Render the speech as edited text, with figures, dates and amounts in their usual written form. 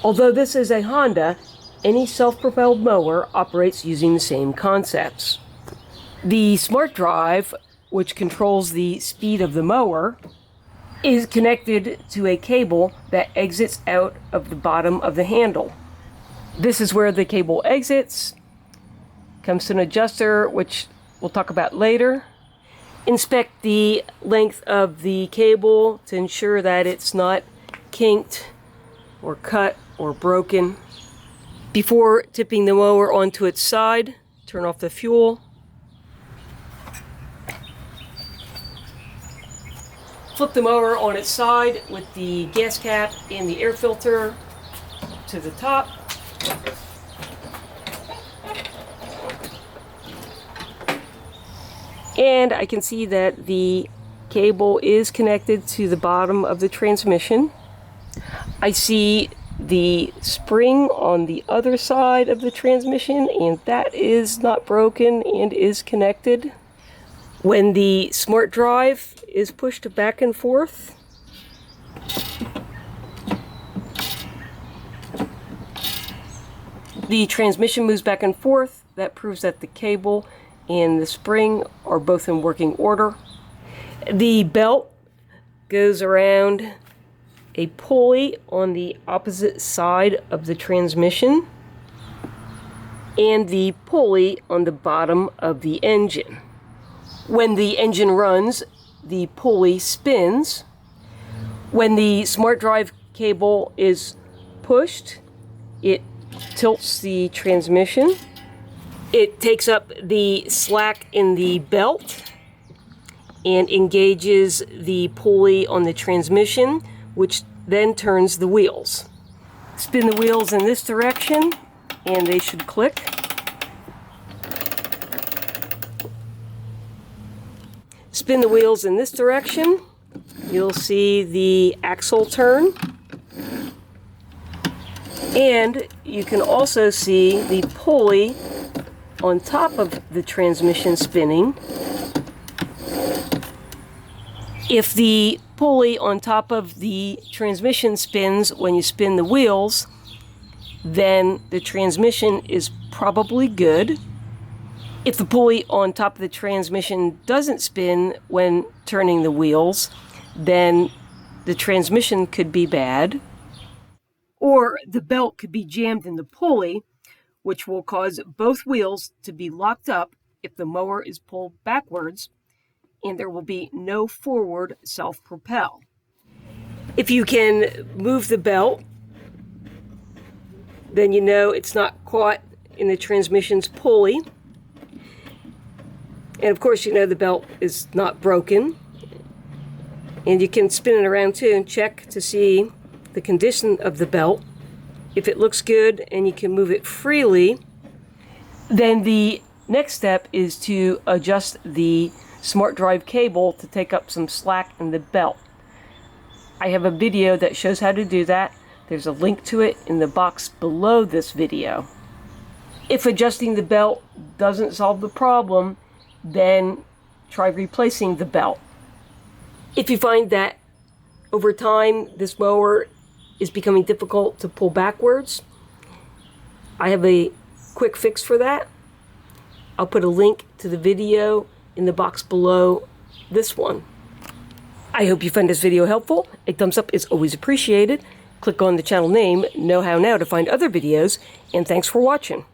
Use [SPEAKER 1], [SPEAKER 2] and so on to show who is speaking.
[SPEAKER 1] Although this is a Honda, any self-propelled mower operates using the same concepts. The smart drive, which controls the speed of the mower, is connected to a cable that exits out of the bottom of the handle. This is where the cable exits, comes to an adjuster, which we'll talk about later. Inspect the length of the cable to ensure that it's not kinked or cut or broken. Before tipping the mower onto its side, turn off the fuel. Flip the mower on its side with the gas cap and the air filter to the top. And I can see that the cable is connected to the bottom of the transmission. I see the spring on the other side of the transmission, and that is not broken and is connected. When the smart drive is pushed back and forth, the transmission moves back and forth. That proves that the cable and the spring are both in working order. The belt goes around a pulley on the opposite side of the transmission and the pulley on the bottom of the engine. When the engine runs, the pulley spins. When the smart drive cable is pushed, it tilts the transmission. It takes up the slack in the belt and engages the pulley on the transmission, which then turns the wheels. Spin the wheels in this direction and they should click. Spin the wheels in this direction, you'll see the axle turn. And you can also see the pulley on top of the transmission spinning. If the pulley on top of the transmission spins when you spin the wheels, then the transmission is probably good. If the pulley on top of the transmission doesn't spin when turning the wheels, then the transmission could be bad. Or the belt could be jammed in the pulley, which will cause both wheels to be locked up if the mower is pulled backwards, and there will be no forward self-propel. If you can move the belt, then you know it's not caught in the transmission's pulley. And of course, you know the belt is not broken. And you can spin it around too and check to see the condition of the belt. If it looks good and you can move it freely, then the next step is to adjust the smart drive cable to take up some slack in the belt. I have a video that shows how to do that. There's a link to it in the box below this video. If adjusting the belt doesn't solve the problem, then try replacing the belt. If you find that over time this mower is becoming difficult to pull backwards, I have a quick fix for that. I'll put a link to the video in the box below this one. I hope you find this video helpful. A thumbs up is always appreciated. Click on the channel name, Know How Now, to find other videos, and thanks for watching.